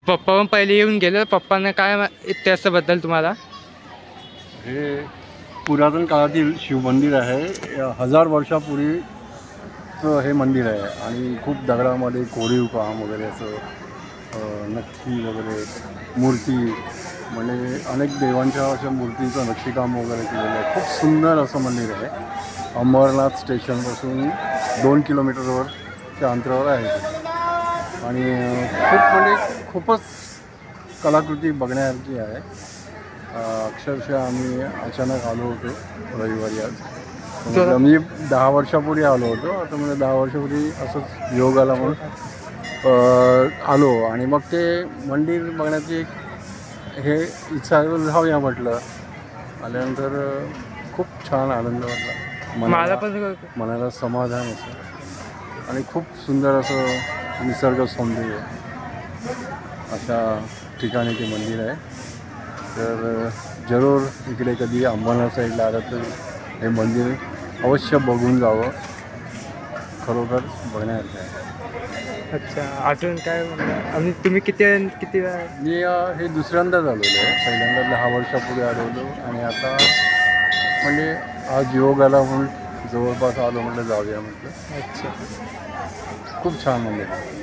पप्पा पण पहिले येऊन गेले. पप्पांना काय इतिहासाबद्दल तुम्हाला? हे पुरातन काळातील शिवमंदिर आहे. 1000 वर्षापूर्वी हे मंदिर आहे आणि खूप दगडामध्ये कोरीव काम वगैरे असं नक्षी वगैरे मूर्ती म्हणजे अनेक देवांच्या अशा मूर्तीचं नक्षीकाम वगैरे केलेलं आहे. खूप सुंदर असं मंदिर आहे. अंबरनाथ स्टेशनपासून 2 किलोमीटरवरच्या अंतरावर आहे ते. आणि खूपच कलाकृती बघण्यासारखी आहे. अक्षरशः आम्ही अचानक आलो होतो रविवारी आज. मी 10 वर्षापूर्वी आलो होतो. आता म्हणजे 10 वर्षापूर्वी असंच योग आला म्हणून आलो आणि मग ते मंदिर बघण्याची हे इच्छा जाऊया म्हटलं. आल्यानंतर खूप छान आनंद वाटला. मला पण मनाला समाधान असं आणि खूप सुंदर असं निसर्ग सौंदर्य अशा ठिकाणी ते मंदिर आहे. तर जरूर इकडे कधी अंबरनाथ साईडला आलं तर हे मंदिर अवश्य बघून जावं. खरोखर बघण्यासारखं आहे. अच्छा, अजून काय म्हणता? आणि तुम्ही किती वेळा? मी हे दुसऱ्यांदाच आलेलो आहे. पहिल्यांदा 10 वर्षापूर्वी आलो होतो आणि आता म्हणजे आज योग आला म्हणून जवळपास आलो म्हटलं जाऊया म्हटलं. अच्छा, खूप छान मंदिर आहे.